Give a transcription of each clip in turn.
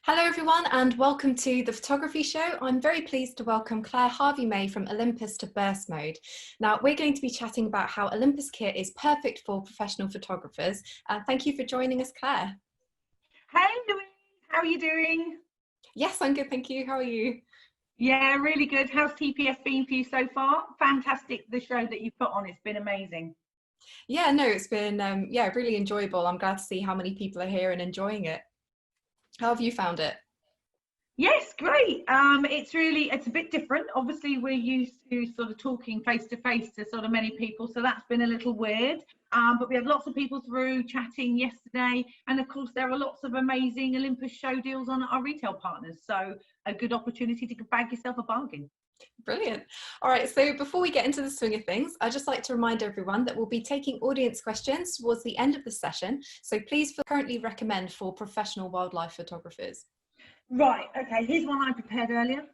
Hello everyone and welcome to the Photography Show. I'm very pleased to welcome Claire Harvey-May from Olympus to Burst Mode. Now we're going to be chatting about how Olympus kit is perfect for professional photographers. Thank you for joining us, Claire. Hey Louise, how are you doing? Yes, I'm good, thank you. How are you? Yeah, really good. How's TPS been for you so far? Fantastic, the show that you put on, it's been amazing. Yeah, no, it's been really enjoyable. I'm glad to see how many people are here and enjoying it. How have you found it? Yes, great. It's a bit different. Obviously, we're used to sort of talking face to face to sort of many people, so that's been a little weird. But we had lots of people through chatting yesterday, and of course, there are lots of amazing Olympus show deals on our retail partners. So a good opportunity to bag yourself a bargain. Brilliant. All right, so before we get into the swing of things, I'd just like to remind everyone that we'll be taking audience questions towards the end of the session. So please feel currently recommend for professional wildlife photographers. Right, okay, here's one I prepared earlier.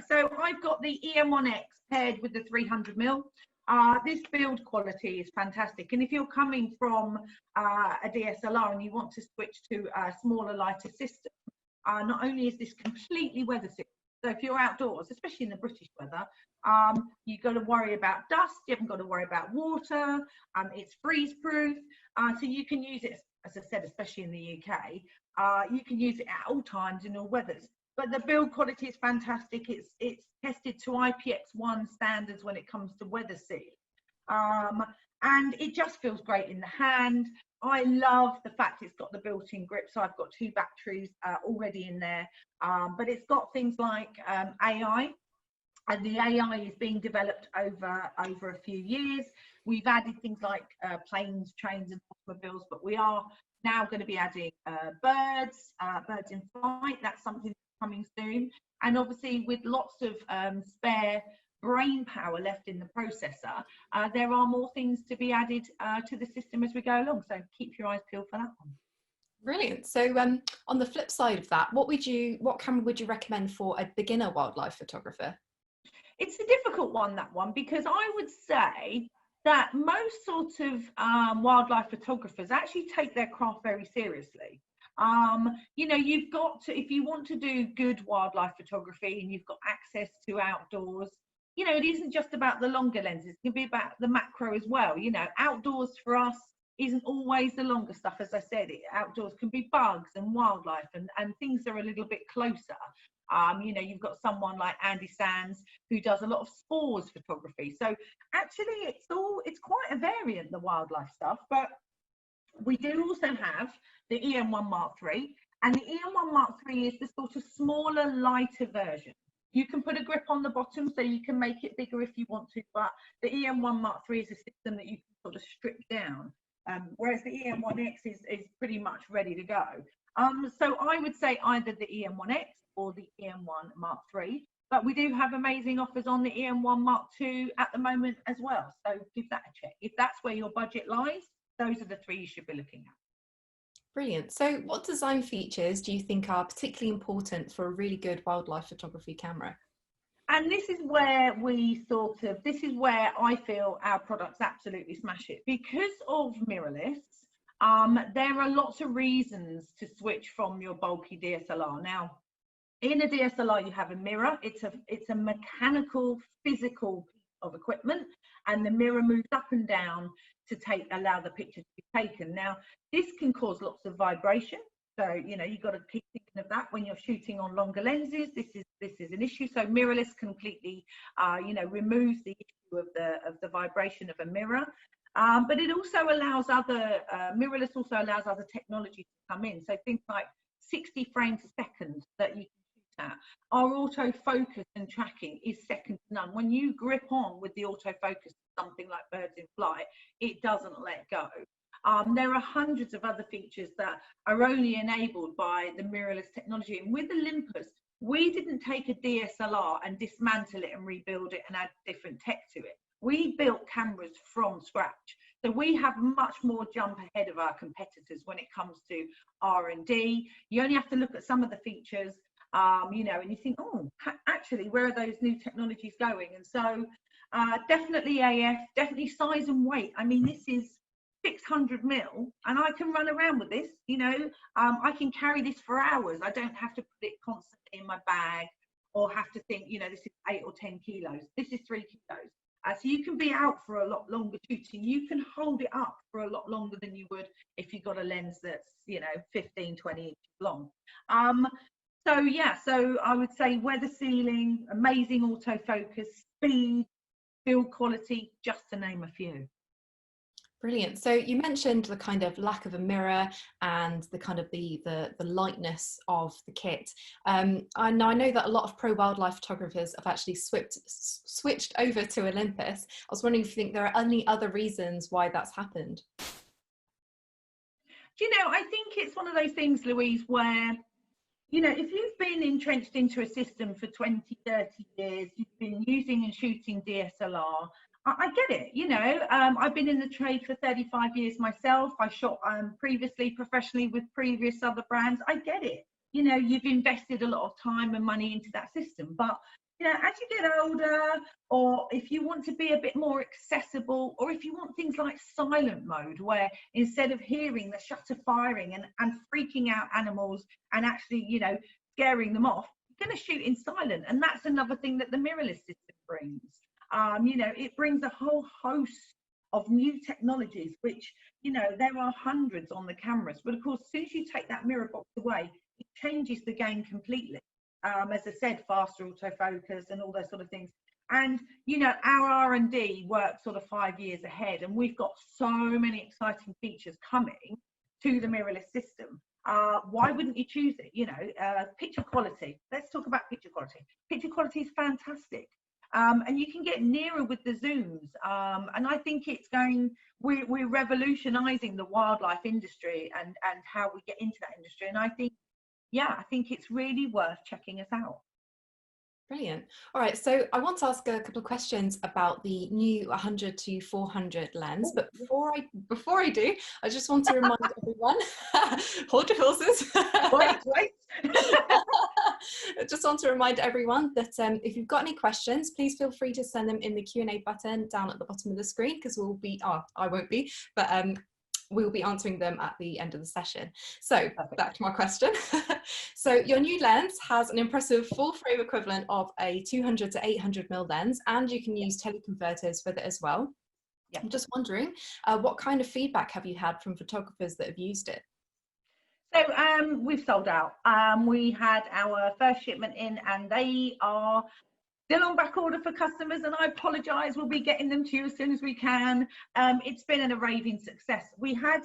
So I've got the Em1 paired with the 300mm. This build quality is fantastic, and if you're coming from a DSLR and you want to switch to a smaller, lighter system, not only is this completely weather safe, so if you're outdoors, especially in the British weather, you've got to worry about dust, you haven't got to worry about water, it's freeze proof, so you can use it, as I said, especially in the UK, you can use it at all times in all weathers. But the build quality is fantastic. It's tested to IPX1 standards when it comes to weather seal. And it just feels great in the hand. I love the fact it's got the built-in grip, so I've got 2 batteries already in there. But it's got things like AI, and the AI is being developed over a few years. We've added things like planes, trains and automobiles, but we are now going to be adding birds in flight. That's something coming soon. And obviously with lots of spare brain power left in the processor, there are more things to be added to the system as we go along. So keep your eyes peeled for that one. Brilliant. So on the flip side of that, what camera would you recommend for a beginner wildlife photographer? It's a difficult one, that one, because I would say that most sort of wildlife photographers actually take their craft very seriously. You know, you've got to, if you want to do good wildlife photography and you've got access to outdoors, you know, it isn't just about the longer lenses, it can be about the macro as well. You know, outdoors for us isn't always the longer stuff. As I said, outdoors can be bugs and wildlife and things that are a little bit closer. You know, you've got someone like Andy Sands who does a lot of spores photography. So actually it's quite a variant, the wildlife stuff. But we do also have the Em1 Mark Iii, and the Em1 Mark Iii is the sort of smaller, lighter version. You can put a grip on the bottom so you can make it bigger if you want to, but the Em1 Mark Iii is a system that you can sort of strip down, whereas the Em1X is pretty much ready to go. So I would say either the Em1X or the Em1 Mark III, but we do have amazing offers on the Em1 Mark II at the moment as well, so give that a check. If that's where your budget lies, those are the 3 you should be looking at. Brilliant. So what design features do you think are particularly important for a really good wildlife photography camera? And this is where I feel our products absolutely smash it. Because of mirrorless, there are lots of reasons to switch from your bulky DSLR. Now, in a DSLR, you have a mirror. It's a mechanical, physical piece of equipment, and the mirror moves up and down to allow the picture to be taken. Now, this can cause lots of vibration. So, you know, you've got to keep thinking of that when you're shooting on longer lenses. This is an issue. So mirrorless completely, you know, removes the issue of the vibration of a mirror. But it also allows mirrorless also allows other technology to come in. So things like 60 frames a second that you can shoot at. Our autofocus and tracking is second to none. When you grip on with the autofocus, something like birds in flight, it doesn't let go. There are hundreds of other features that are only enabled by the mirrorless technology. And with Olympus, we didn't take a DSLR and dismantle it and rebuild it and add different tech to it. We built cameras from scratch. So we have much more jump ahead of our competitors when it comes to R&D. You only have to look at some of the features, you know, and you think, oh, actually, where are those new technologies going? And so definitely AF, definitely size and weight. I mean, this is 600 ml, and I can run around with this, you know. I can carry this for hours. I don't have to put it constantly in my bag or have to think, you know, this is 8 or 10 kilos. This is 3 kilos. So you can be out for a lot longer shooting. You can hold it up for a lot longer than you would if you got a lens that's, you know, 15, 20 inches long. So yeah, so I would say weather sealing, amazing autofocus, speed, build quality, just to name a few. Brilliant. So you mentioned the kind of lack of a mirror and the kind of the lightness of the kit. And I know that a lot of pro wildlife photographers have actually switched over to Olympus. I was wondering if you think there are any other reasons why that's happened. Do you know, I think it's one of those things, Louise, where, you know, if you've been entrenched into a system for 20, 30 years, you've been using and shooting DSLR, I get it, you know. I've been in the trade for 35 years myself. I shot previously professionally with previous other brands. I get it. You know, you've invested a lot of time and money into that system. But, you know, as you get older, or if you want to be a bit more accessible, or if you want things like silent mode, where instead of hearing the shutter firing and freaking out animals and actually, you know, scaring them off, you're going to shoot in silent. And that's another thing that the mirrorless system brings. You know, it brings a whole host of new technologies, which, you know, there are hundreds on the cameras. But of course, as soon as you take that mirror box away, it changes the game completely. As I said, faster autofocus and all those sort of things. And, you know, our R&D works sort of 5 years ahead, and we've got so many exciting features coming to the mirrorless system. Why wouldn't you choose it? You know, picture quality. Let's talk about picture quality. Picture quality is fantastic. And you can get nearer with the zooms. And I think it's we're revolutionizing the wildlife industry and how we get into that industry. And I think, yeah, I think it's really worth checking us out. Brilliant. All right, so I want to ask a couple of questions about the new 100 to 400 lens, but before I do, I just want to remind everyone, hold your horses. Wait. I just want to remind everyone that if you've got any questions, please feel free to send them in the Q&A button down at the bottom of the screen, because I won't be, but we'll be answering them at the end of the session. So back to my question. So your new lens has an impressive full frame equivalent of a 200 to 800 mil lens, and you can use teleconverters with it as well. Yeah. I'm just wondering, what kind of feedback have you had from photographers that have used it? So we've sold out. We had our first shipment in, and they are still on back order for customers, and I apologize, we'll be getting them to you as soon as we can. It's been a raving success. We had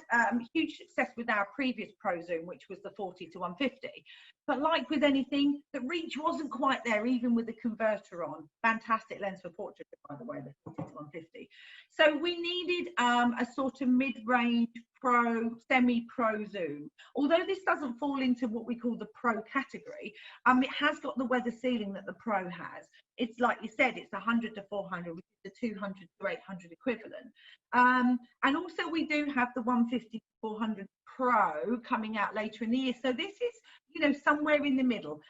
huge success with our previous Pro Zoom, which was the 40 to 150, but like with anything, the reach wasn't quite there, even with the converter on. Fantastic lens for portrait, by the way, the 40 to 150. So we needed a sort of mid-range pro, semi-pro zoom. Although this doesn't fall into what we call the pro category, it has got the weather sealing that the pro has. It's like you said, it's 100 to 400, which is the 200 to 800 equivalent. And also we do have the 150 to 400 Pro coming out later in the year. So this is, you know, somewhere in the middle.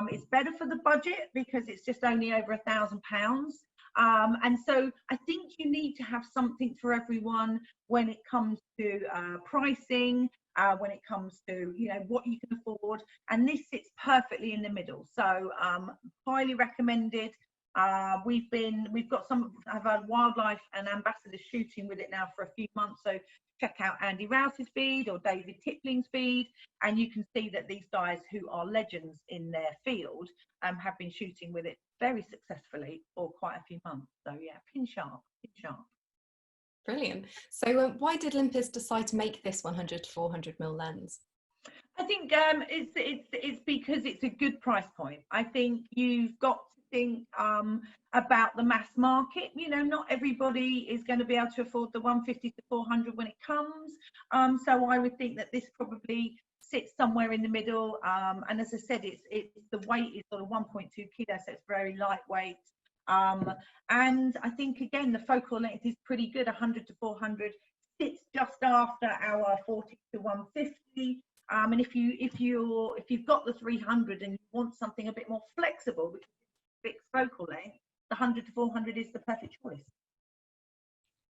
It's better for the budget because it's just only over £1,000. And so I think you need to have something for everyone when it comes to pricing, when it comes to, you know, what you can afford. And this sits perfectly in the middle. So highly recommended. We've got some of our wildlife and ambassadors shooting with it now for a few months. So check out Andy Rouse's feed or David Tipling's feed, and you can see that these guys who are legends in their field have been shooting with it very successfully for quite a few months. So yeah, pin sharp, pin sharp. Brilliant. So why did Olympus decide to make this 100 to 400 mil lens? I think it's because it's a good price point. I think you've got to think about the mass market. You know, not everybody is going to be able to afford the 150 to 400 when it comes. So I would think that this probably sits somewhere in the middle. And as I said, it's the weight is sort of 1.2 kilos, so it's very lightweight. And I think again the focal length is pretty good. 100 to 400 sits just after our 40 to 150. And if you've got the 300 and you want something a bit more flexible, which is fixed focal length, the 100 to 400 is the perfect choice.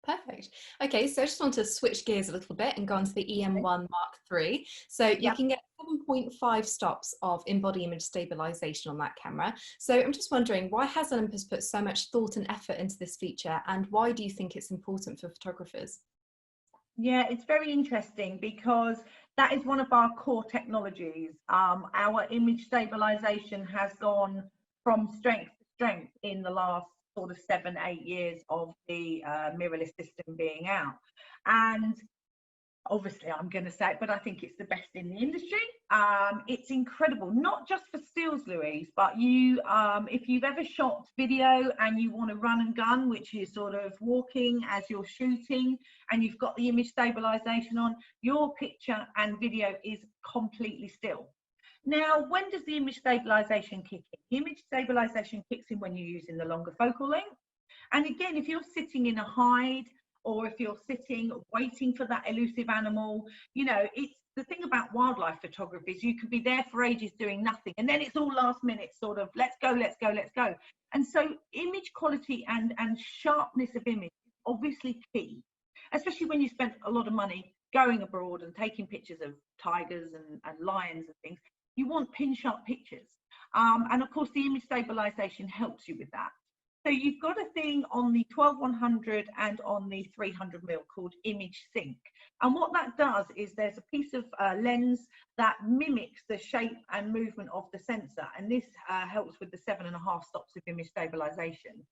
Perfect. Okay, so I just want to switch gears a little bit and go on to the Em1 Mark III. So you Yep. can get 7.5 stops of in-body image stabilization on that camera. So I'm just wondering, why has Olympus put so much thought and effort into this feature, and why do you think it's important for photographers? Yeah, it's very interesting because that is one of our core technologies. Our image stabilization has gone from strength to strength in the last sort of 7, 8 years of the mirrorless system being out. And obviously I'm going to say it, but I think it's the best in the industry. It's incredible, not just for stills, Louise, but you, if you've ever shot video and you want to run and gun, which is sort of walking as you're shooting, and you've got the image stabilization on, your picture and video is completely still. Now, when does the image stabilization kick in? The image stabilization kicks in when you're using the longer focal length. And again, if you're sitting in a hide, or if you're sitting waiting for that elusive animal, you know, it's the thing about wildlife photography is you could be there for ages doing nothing, and then it's all last minute sort of let's go, let's go, let's go. And so image quality and sharpness of image is obviously key, especially when you spend a lot of money going abroad and taking pictures of tigers and lions and things. You want pin sharp pictures, and of course the image stabilization helps you with that. So you've got a thing on the 12-100 and on the 300mm called Image Sync. And what that does is there's a piece of lens that mimics the shape and movement of the sensor. And this helps with the 7.5 stops of image stabilization.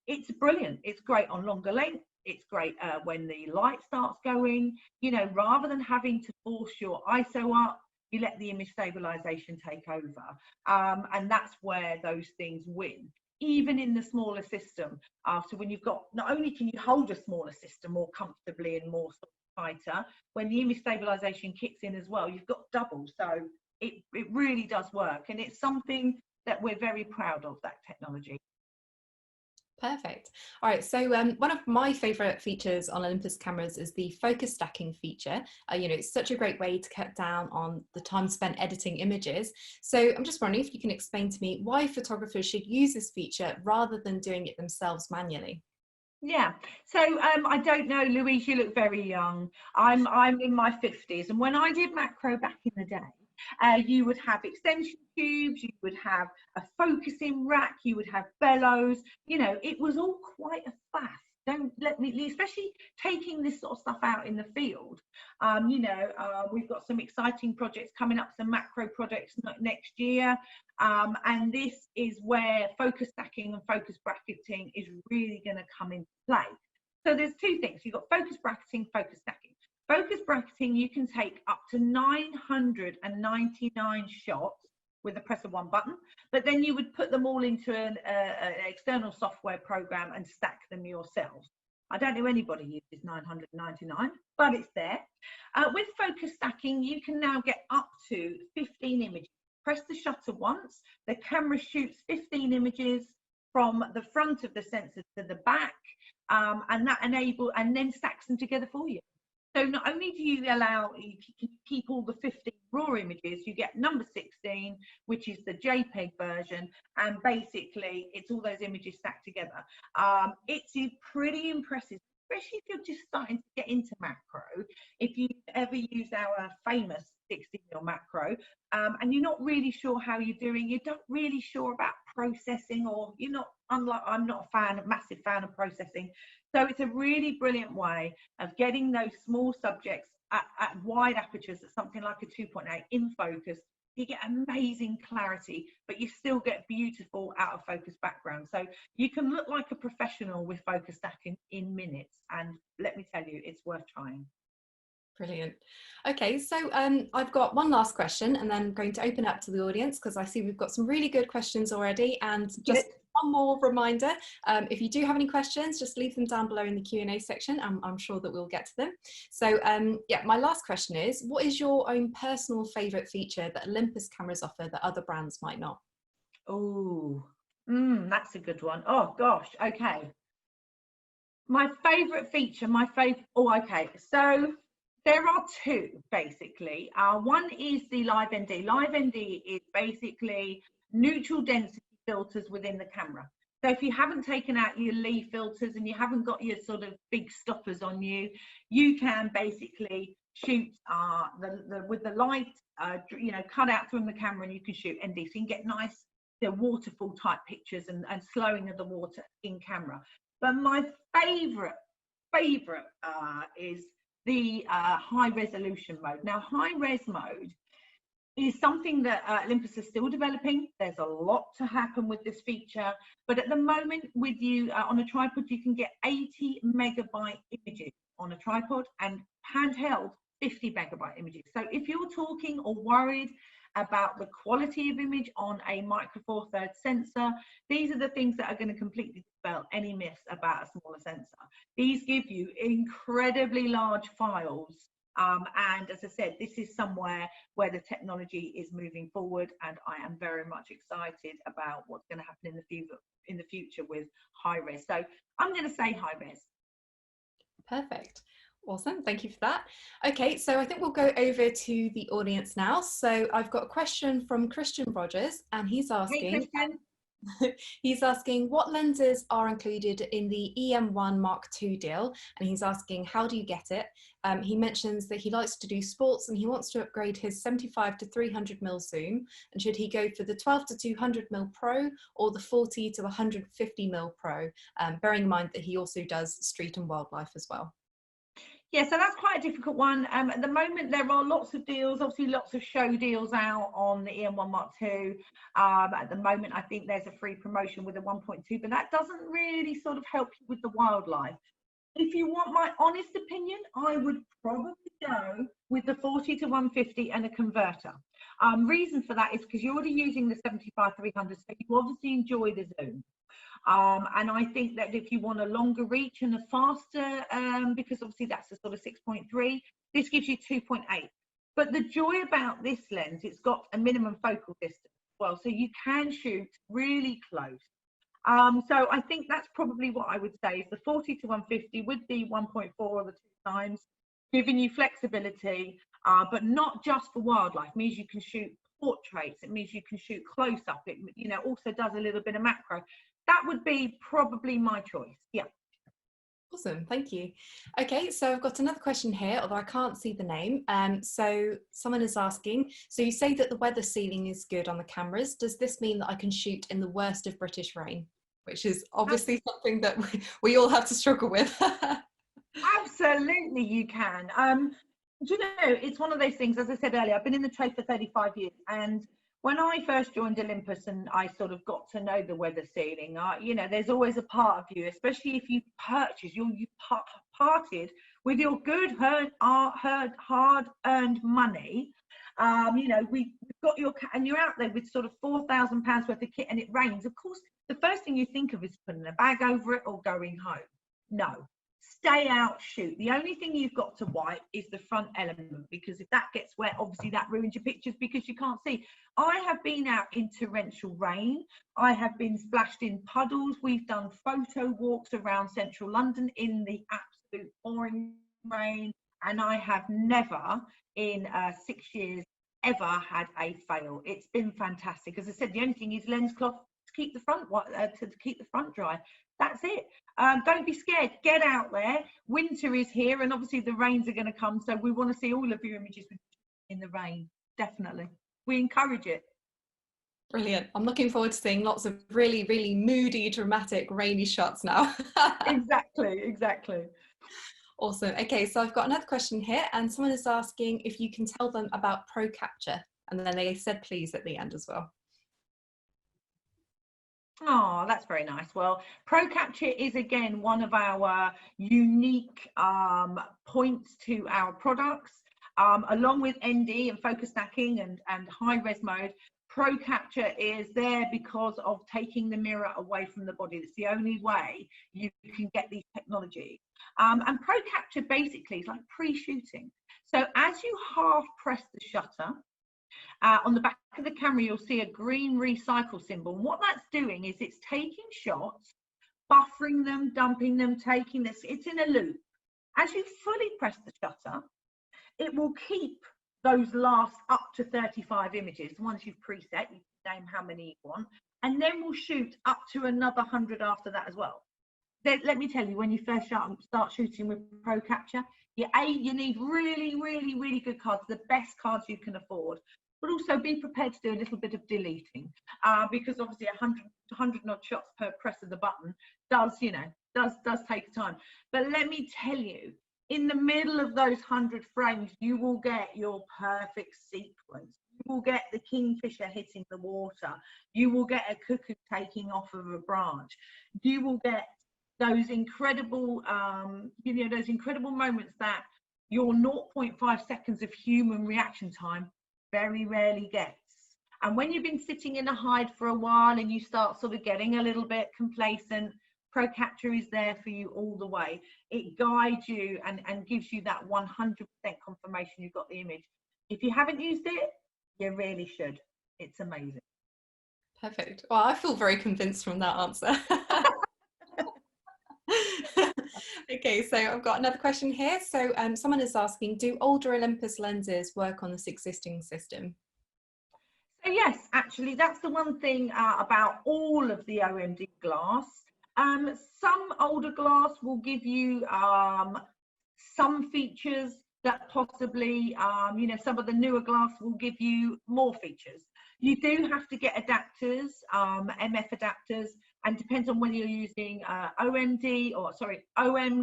It's brilliant. It's great on longer length. It's great when the light starts going, you know, rather than having to force your ISO up, you let the image stabilization take over. And that's where those things win. Even in the smaller system, so when you've got, not only can you hold a smaller system more comfortably and more sort of tighter, when the image stabilization kicks in as well, you've got double. So it really does work, and it's something that we're very proud of, that technology. Perfect. All right, so one of my favorite features on Olympus cameras is the focus stacking feature. You know, it's such a great way to cut down on the time spent editing images. So I'm just wondering if you can explain to me why photographers should use this feature rather than doing it themselves manually. Yeah, so I don't know, Louise, you look very young. I'm in my 50s, and when I did macro back in the day, you would have extension tubes, you would have a focusing rack, you would have bellows. You know, it was all quite a faff. Don't let me, especially taking this sort of stuff out in the field. You know, we've got some exciting projects coming up, some macro projects next year. And this is where focus stacking and focus bracketing is really going to come into play. So there's two things. You've got focus bracketing, focus stacking. Focus bracketing, you can take up to 999 shots with the press of one button, but then you would put them all into an external software program and stack them yourselves. I don't know anybody uses 999, but it's there. With focus stacking, you can now get up to 15 images. Press the shutter once, the camera shoots 15 images from the front of the sensor to the back, and that enables, and then stacks them together for you. So not only do you allow, you can keep all the 15 raw images, you get number 16, which is the JPEG version, and basically it's all those images stacked together. It's pretty impressive, especially if you're just starting to get into macro. If you ever use our famous 16mm macro, and you're not really sure how you're doing, you're not really sure about processing, or you're not, unlike, I'm not a massive fan of processing. So it's a really brilliant way of getting those small subjects at wide apertures at something like a 2.8 in focus. You get amazing clarity, but you still get beautiful out of focus background. So you can look like a professional with focus stacking in minutes. And let me tell you, it's worth trying. Brilliant. Okay, so I've got one last question, and then I'm going to open up to the audience because I see we've got some really good questions already. And just one more reminder, if you do have any questions, just leave them down below in the Q&A section. I'm sure that we'll get to them. So yeah, my last question is, what is your own personal favourite feature that Olympus cameras offer that other brands might not? Oh, that's a good one. Oh gosh, okay. My favourite feature, okay, so there are two basically. One is the Live ND. Live ND is basically neutral density filters within the camera. So if you haven't taken out your Lee filters and you haven't got your sort of big stoppers on you, you can basically shoot with the light, you know, cut out from the camera, and you can shoot ND. So you can get nice, the waterfall type pictures and slowing of the water in camera. But my favorite is the high resolution mode. Now, high res mode is something that Olympus is still developing. There's a lot to happen with this feature, but at the moment with you on a tripod, you can get 80 megabyte images on a tripod, and handheld 50 megabyte images. So if you're talking or worried about the quality of image on a micro four thirds sensor, these are the things that are going to completely dispel any myths about a smaller sensor. These give you incredibly large files. And as I said, this is somewhere where the technology is moving forward, and I am very much excited about what's going to happen in the future with high res. So I'm going to say high res. Perfect. Awesome. Thank you for that. Okay, so I think we'll go over to the audience now. So I've got a question from Christian Rogers, and he's asking, he's asking what lenses are included in the Em1 Mark II deal, and he's asking how do you get it. He mentions that he likes to do sports and he wants to upgrade his 75 to 300mm zoom, and should he go for the 12 to 200mm Pro or the 40 to 150mm Pro, bearing in mind that he also does street and wildlife as well. Yeah, so that's quite a difficult one. At the moment, there are lots of deals, obviously lots of show deals out on the Em1 Mark II. At the moment, I think there's a free promotion with a 1.2, but that doesn't really sort of help you with the wildlife. If you want my honest opinion, I would probably go with the 40 to 150 and a converter. Reason for that is because you're already using the 75-300, so you obviously enjoy the zoom. And I think that if you want a longer reach and a faster, because obviously that's a sort of 6.3, this gives you 2.8. But the joy about this lens, it's got a minimum focal distance as well, so you can shoot really close. So I think that's probably what I would say is the 40 to 150 with the 1.4 or the 2 times, giving you flexibility, but not just for wildlife. It means you can shoot portraits. It means you can shoot close up. It, you know, also does a little bit of macro. That would be probably my choice. Yeah. Awesome, thank you. Okay, so I've got another question here, although I can't see the name. So someone is asking, so you say that the weather sealing is good on the cameras. Does this mean that I can shoot in the worst of British rain? Which is obviously something that we all have to struggle with. Absolutely, you can. Do you know, it's one of those things, as I said earlier, I've been in the trade for 35 years, and when I first joined Olympus and I sort of got to know the weather sealing, you know, there's always a part of you, especially if you purchase, you parted with your good, hard-earned money. You know, we've got your, and you're out there with sort of £4,000 worth of kit and it rains. Of course, the first thing you think of is putting a bag over it or going home. No. Stay out, shoot. The only thing you've got to wipe is the front element, because if that gets wet, obviously that ruins your pictures because you can't see. I have been out in torrential rain. I have been splashed in puddles. We've done photo walks around central London in the absolute pouring rain, and I have never in 6 years ever had a fail. It's been fantastic. As I said, the only thing is lens cloth to keep the front dry. That's it. Don't be scared. Get out there. Winter is here, and obviously the rains are going to come. So we want to see all of your images in the rain. Definitely, we encourage it. Brilliant. I'm looking forward to seeing lots of really, really moody, dramatic, rainy shots now. Exactly. Awesome. Okay, so I've got another question here, and someone is asking if you can tell them about Pro Capture, and then they said please at the end as well. Oh, that's very nice. Well, Pro Capture is again one of our unique points to our products. Along with ND and focus stacking and high res mode, Pro Capture is there because of taking the mirror away from the body. It's the only way you can get these technologies. And Pro Capture basically is like pre-shooting. So as you half press the shutter, on the back of the camera, you'll see a green recycle symbol. And what that's doing is it's taking shots, buffering them, dumping them, taking this. It's in a loop. As you fully press the shutter, it will keep those last up to 35 images. Once you've preset, you can name how many you want. and then we'll shoot up to another 100 after that as well. Let me tell you, when you first start shooting with Pro Capture, you need really, really, really good cards, the best cards you can afford. But also be prepared to do a little bit of deleting, because obviously 100 odd shots per press of the button does take time. But let me tell you, in the middle of those 100 frames, you will get your perfect sequence. You will get the kingfisher hitting the water. You will get a cuckoo taking off of a branch. You will get those incredible, those incredible moments that your 0.5 seconds of human reaction time very rarely gets. And when you've been sitting in a hide for a while and you start sort of getting a little bit complacent, Pro Capture is there for you all the way. It guides you and gives you that 100% confirmation you've got the image. If you haven't used it, you really should. It's amazing. Perfect. Well, I feel very convinced from that answer. Okay, so I've got another question here. So someone is asking, do older Olympus lenses work on this existing system? So yes, actually, that's the one thing about all of the OMD glass. Some older glass will give you some features that possibly, some of the newer glass will give you more features. You do have to get adapters, MF adapters, and depends on whether you're using OM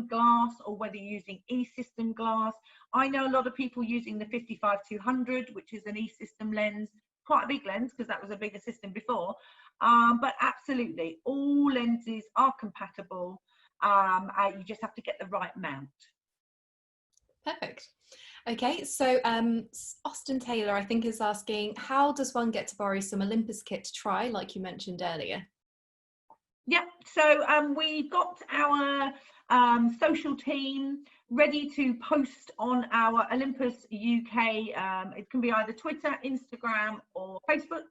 glass or whether you're using E-system glass. I know a lot of people using the 55-200, which is an E-system lens, quite a big lens because that was a bigger system before. But absolutely, all lenses are compatible. You just have to get the right mount. Perfect. Okay, so Austin Taylor, I think, is asking, how does one get to borrow some Olympus kit to try, like you mentioned earlier? Yeah, so we've got our social team ready to post on our Olympus UK. It can be either Twitter, Instagram, or Facebook.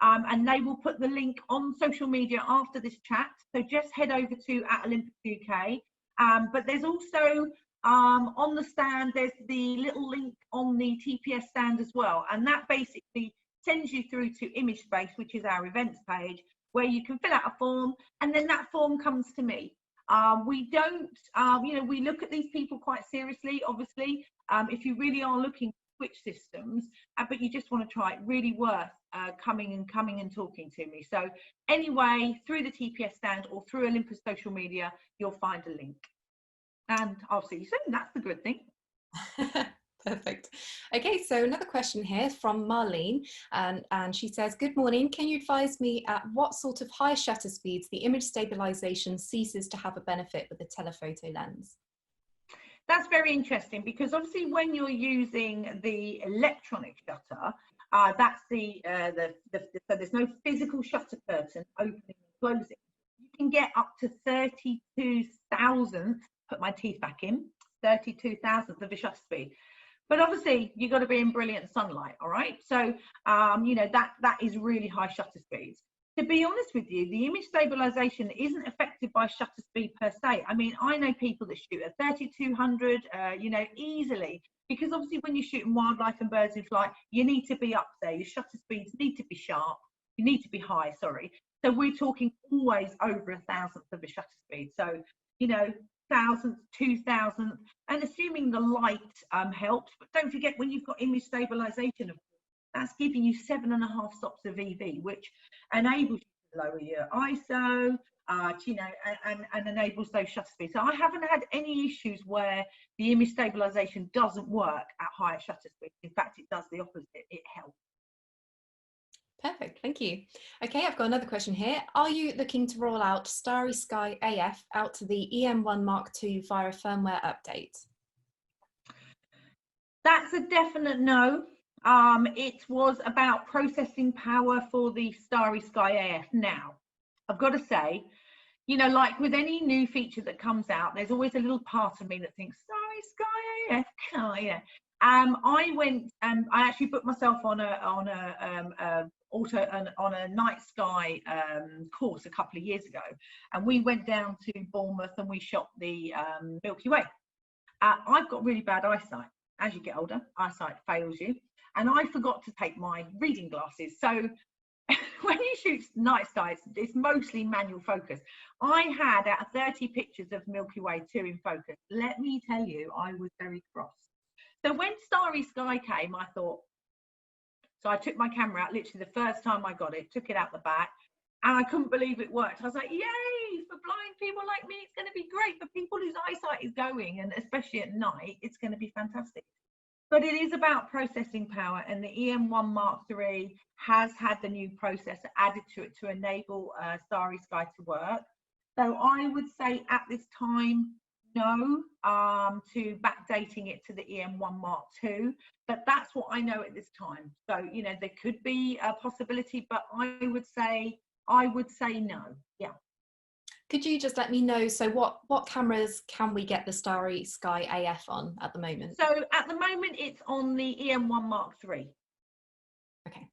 And they will put the link on social media after this chat. So just head over to @Olympus UK. But there's also on the stand, there's the little link on the TPS stand as well. And that basically sends you through to Image Space, which is our events page, where you can fill out a form, and then that form comes to me. We don't, we look at these people quite seriously, obviously. If you really are looking to switch systems, but you just want to try it, really worth coming and talking to me. So anyway, through the TPS stand or through Olympus social media, you'll find a link. And I'll see you soon. That's the good thing. Perfect. Okay, so another question here from Marlene, and she says, good morning, can you advise me at what sort of high shutter speeds the image stabilization ceases to have a benefit with the telephoto lens? That's very interesting, because obviously when you're using the electronic shutter, that's so there's no physical shutter curtain opening and closing. You can get up to 32,000, put my teeth back in, 32,000th of a shutter speed. But obviously you've got to be in brilliant sunlight, all right? So, that is really high shutter speeds. To be honest with you, the image stabilization isn't affected by shutter speed per se. I mean, I know people that shoot at 3200, easily, because obviously when you're shooting wildlife and birds in flight, you need to be up there. Your shutter speeds need to be sharp. You need to be high, sorry. So we're talking always over 1,000th of a shutter speed. So, 1,000th, 2,000th, and assuming the light helps. But don't forget, when you've got image stabilization, that's giving you 7.5 stops of EV, which enables you to lower your ISO, and enables those shutter speeds. So I haven't had any issues where the image stabilization doesn't work at higher shutter speeds. In fact, it does the opposite. It helps. Perfect, thank you. Okay, I've got another question here. Are you looking to roll out Starry Sky AF out to the Em1 Mark II via a firmware update? That's a definite no. It was about processing power for the Starry Sky AF. Now, I've got to say, like with any new feature that comes out, there's always a little part of me that thinks Starry Sky AF. I went and I actually put myself on a night sky course a couple of years ago, and we went down to Bournemouth and we shot the Milky Way. I've got really bad eyesight. As you get older, eyesight fails you, and I forgot to take my reading glasses. So when you shoot night skies, it's mostly manual focus. I had out of 30 pictures of Milky Way 2 in focus. Let me tell you, I was very cross. So when Starry Sky came, I thought, so I took my camera out literally the first time I got it, took it out the back, and I couldn't believe it worked. I was like, yay, for blind people like me, it's going to be great. For people whose eyesight is going, and especially at night, it's going to be fantastic. But it is about processing power, and the Em1 Mark Iii has had the new processor added to it to enable Starry Sky to work. So I would say at this time, no, to backdating it to the Em1 Mark II, but that's what I know at this time. So, you know, there could be a possibility, but I would say no. Yeah. Could you just let me know, so what cameras can we get the Starry Sky AF on at the moment? So at the moment it's on the Em1 Mark III. Okay.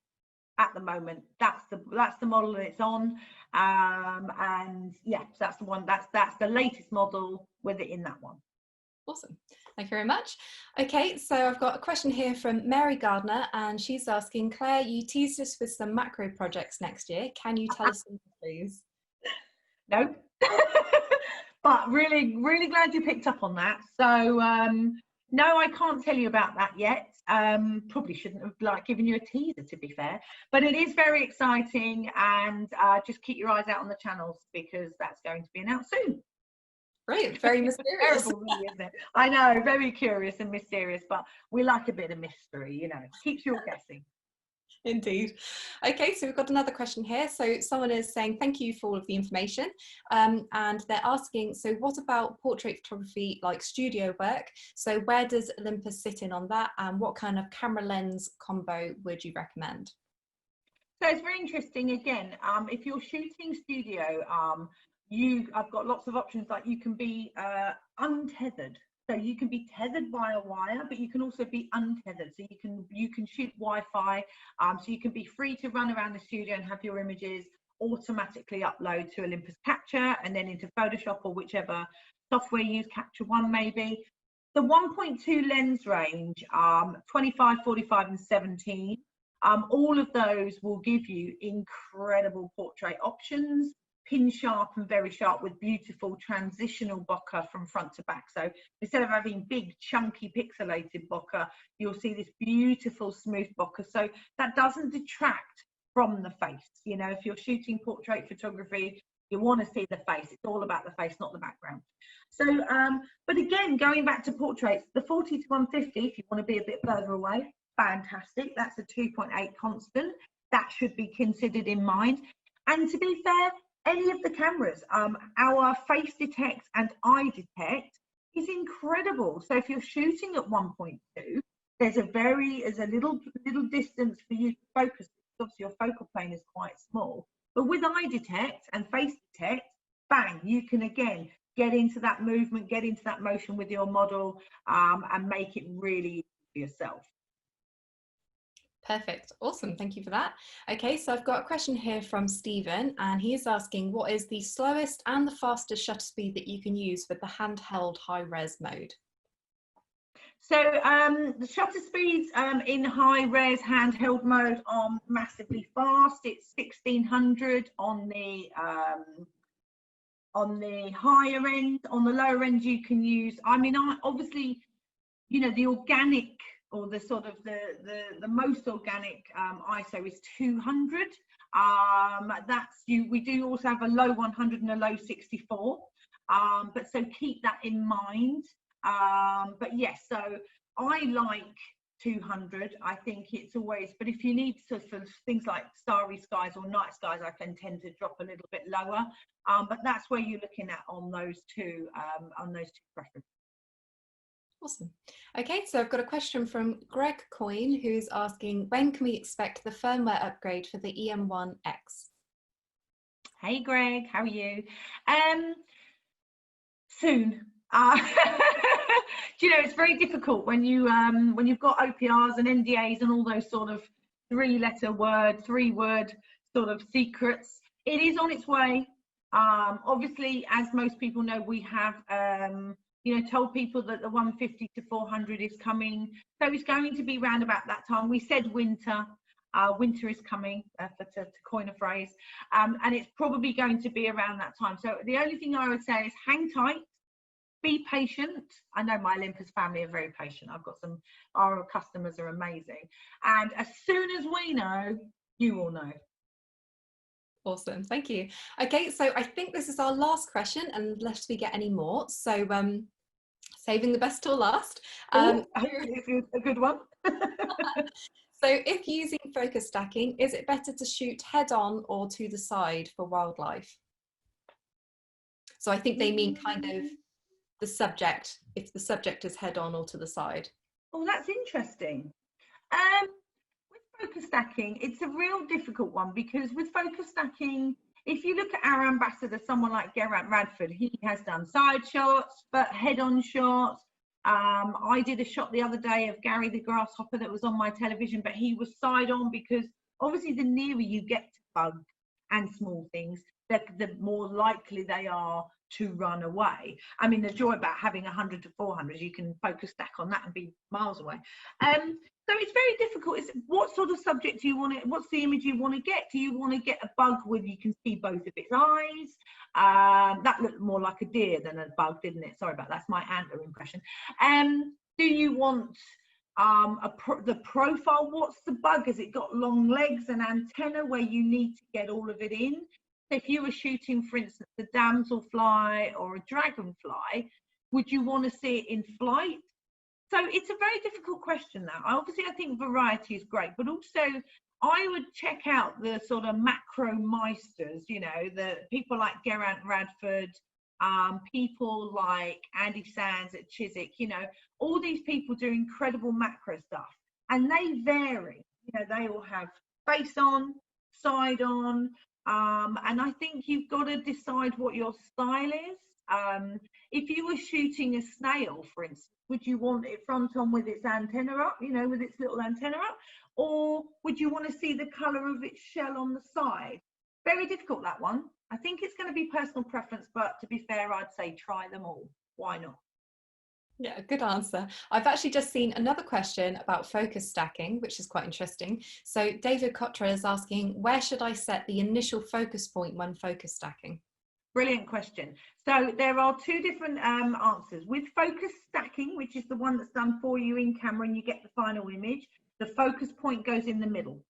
At the moment, that's the model that it's on, and yeah, so that's the one. That's the latest model with it in that one. Awesome, thank you very much. Okay, so I've got a question here from Mary Gardner, and she's asking, Claire, you teased us with some macro projects next year. Can you tell us something, please? No, but really glad you picked up on that. So no, I can't tell you about that yet. Probably shouldn't have given you a teaser, to be fair, but it is very exciting, and just keep your eyes out on the channels because that's going to be announced soon. Brilliant, very mysterious. Terrible, really, isn't it? I know, very curious and mysterious, but we like a bit of mystery, you know, keeps you all guessing. Indeed. Okay, so we've got another question here. So someone is saying thank you for all of the information, and they're asking, so what about portrait photography like studio work? So where does Olympus sit in on that, and what kind of camera lens combo would you recommend? So it's very interesting. Again, if you're shooting studio, I've got lots of options. Like you can be untethered. So you can be tethered by a wire, but you can also be untethered. So you can shoot Wi-Fi. So you can be free to run around the studio and have your images automatically upload to Olympus Capture and then into Photoshop or whichever software you use, Capture One maybe. The 1.2 lens range, 25, 45 and 17, all of those will give you incredible portrait options, pin sharp and very sharp with beautiful transitional bokeh from front to back. So instead of having big chunky pixelated bokeh, you'll see this beautiful smooth bokeh. So that doesn't detract from the face. You know, if you're shooting portrait photography, you want to see the face. It's all about the face, not the background. So, but again, going back to portraits, the 40 to 150, if you want to be a bit further away, fantastic. That's a 2.8 constant. That should be considered in mind. And to be fair, any of the cameras, our face detect and eye detect is incredible. So if you're shooting at 1.2, there's a little distance for you to focus. Obviously, your focal plane is quite small. But with eye detect and face detect, bang, you can again get into that movement, get into that motion with your model, and make it really easy for yourself. Perfect. Awesome. Thank you for that. Okay, so I've got a question here from Stephen, and he is asking, what is the slowest and the fastest shutter speed that you can use with the handheld high-res mode? So the shutter speeds in high-res handheld mode are massively fast. It's 1600 on the higher end. On the lower end, you can use, obviously, you know, the organic or the sort of the most organic ISO is 200. We do also have a low 100 and a low 64, but so keep that in mind. But yes, so I like 200. I think it's always, but if you need sort of things like starry skies or night skies, I can tend to drop a little bit lower. But that's where you're looking at on those two preferences. Awesome. Okay, so I've got a question from Greg Coyne, who's asking, when can we expect the firmware upgrade for the Em1X? Hey Greg, how are you? Soon. Do you know, it's very difficult when you've got OPRs and NDAs and all those sort of three-word sort of secrets. It is on its way. Obviously, as most people know, we have told people that the 150 to 400 is coming, so it's going to be round about that time. We said winter, Winter is coming, to coin a phrase, and it's probably going to be around that time. So the only thing I would say is hang tight, be patient. I know my Olympus family are very patient. Our customers are amazing. And as soon as we know, you will know. Awesome, thank you. Okay, so I think this is our last question, unless we get any more. So saving the best till last. Hopefully it's a good one. So if using focus stacking, is it better to shoot head on or to the side for wildlife? So I think they mean kind of the subject, if the subject is head on or to the side. Oh, that's interesting. With focus stacking, it's a real difficult one, because with focus stacking, if you look at our ambassador, someone like Geraint Radford, he has done side shots, but head-on shots. I did a shot the other day of Gary the grasshopper that was on my television, but he was side on, because obviously the nearer you get to bugs and small things, the more likely they are to run away. I mean, the joy about having 100 to 400, you can focus stack on that and be miles away. So it's very difficult. It's what sort of subject do you want to, what's the image you want to get? Do you want to get a bug where you can see both of its eyes? That looked more like a deer than a bug, didn't it? Sorry about that. That's my antler impression. Do you want the profile? What's the bug? Has it got long legs and antenna where you need to get all of it in? If you were shooting, for instance, a damselfly or a dragonfly, would you want to see it in flight? So it's a very difficult question now. Obviously, I think variety is great, but also I would check out the sort of macro meisters, you know, the people like Geraint Radford, people like Andy Sands at Chiswick, you know, all these people do incredible macro stuff, and they vary. You know, they all have face on, side on, and I think you've got to decide what your style is. If you were shooting a snail, for instance, would you want it front on with its antenna up, you know, with its little antenna up, or would you want to see the colour of its shell on the side? Very difficult, that one. I think it's going to be personal preference, but to be fair, I'd say try them all. Why not? Yeah, good answer. I've actually just seen another question about focus stacking, which is quite interesting. So David Cottrell is asking, where should I set the initial focus point when focus stacking? Brilliant question. So there are two different answers. With focus stacking, which is the one that's done for you in camera and you get the final image, the focus point goes in the middle.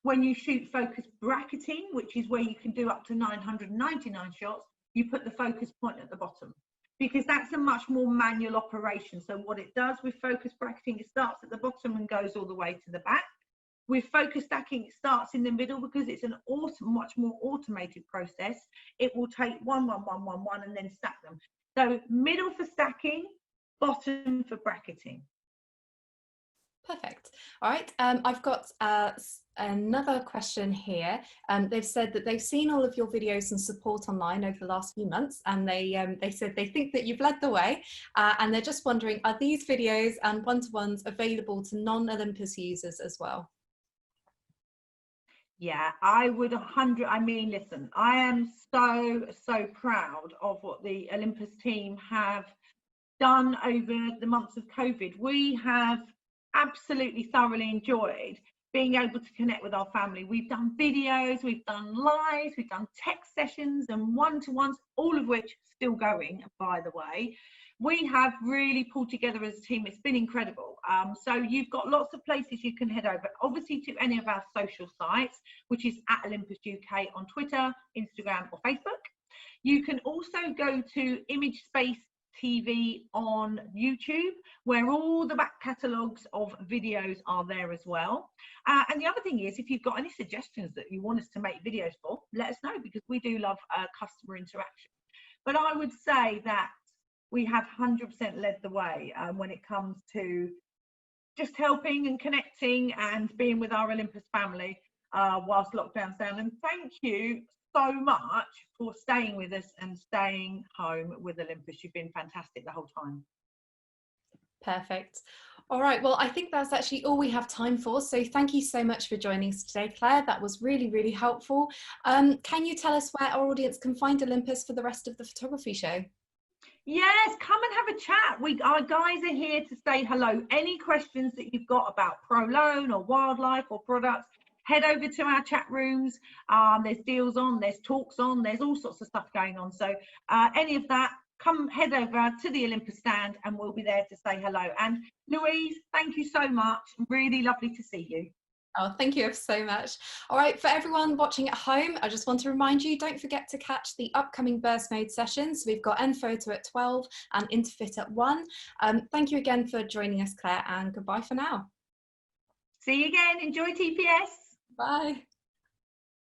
When you shoot focus bracketing, which is where you can do up to 999 shots, you put the focus point at the bottom, because that's a much more manual operation. So what it does with focus bracketing, it starts at the bottom and goes all the way to the back. With focus stacking, it starts in the middle because it's an much more automated process. It will take 1, 1, 1, 1, 1 and then stack them. So middle for stacking, bottom for bracketing. Perfect. All right. I've got another question here. They've said that they've seen all of your videos and support online over the last few months, and they said they think that you've led the way, and they're just wondering, are these videos and one-to-ones available to non-Olympus users as well? Yeah, I would 100. I mean, listen, I am so proud of what the Olympus team have done over the months of COVID. We have absolutely thoroughly enjoyed being able to connect with our family. We've done videos, we've done lives, we've done text sessions and one-to-ones, all of which still going, by the way. We have really pulled together as a team. It's been incredible. So you've got lots of places you can head over, obviously to any of our social sites, which is at Olympus UK on Twitter, Instagram or Facebook. You can also go to Image Space TV on YouTube, where all the back catalogues of videos are there as well. And the other thing is, if you've got any suggestions that you want us to make videos for, let us know, because we do love customer interaction. But I would say that we have 100% led the way when it comes to just helping and connecting and being with our Olympus family whilst lockdown's down. And thank you so much for staying with us and staying home with Olympus. You've been fantastic the whole time. Perfect. All right, well, I think that's actually all we have time for. So thank you so much for joining us today, Claire. That was really, really helpful. Can you tell us where our audience can find Olympus for the rest of the photography show? Yes, come and have a chat. Our guys are here to say hello. Any questions that you've got about Pro Loan or wildlife or products, head over to our chat rooms. There's deals on, there's talks on, there's all sorts of stuff going on. So any of that, come head over to the Olympus stand and we'll be there to say hello. And Louise, thank you so much. Really lovely to see you. Oh, thank you so much. All right, for everyone watching at home, I just want to remind you, don't forget to catch the upcoming burst mode sessions. We've got end photo at 12 and interfit at 1. Thank you again for joining us, Claire, and goodbye for now. See you again. Enjoy TPS. Bye.